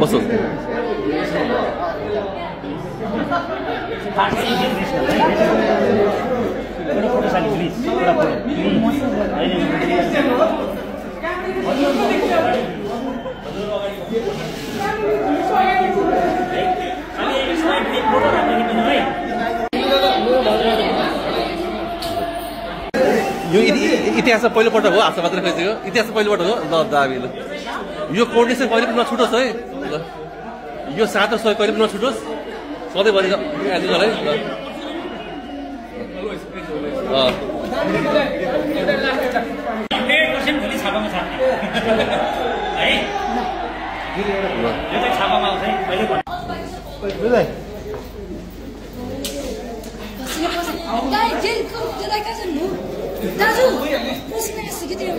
बसो यो इतिहासमा पहिलोपटक हो आशा मात्र खोजेको इतिहासमा पहिलोपटक हो ल दाबी ल यो कोर्डिनेसन कहिले पनि नछुटोस् है ल यो सातो सय कहिले पनि नछुटोस् सधैँभरि आजकल है ल दाजु पसिना सिकिदिनु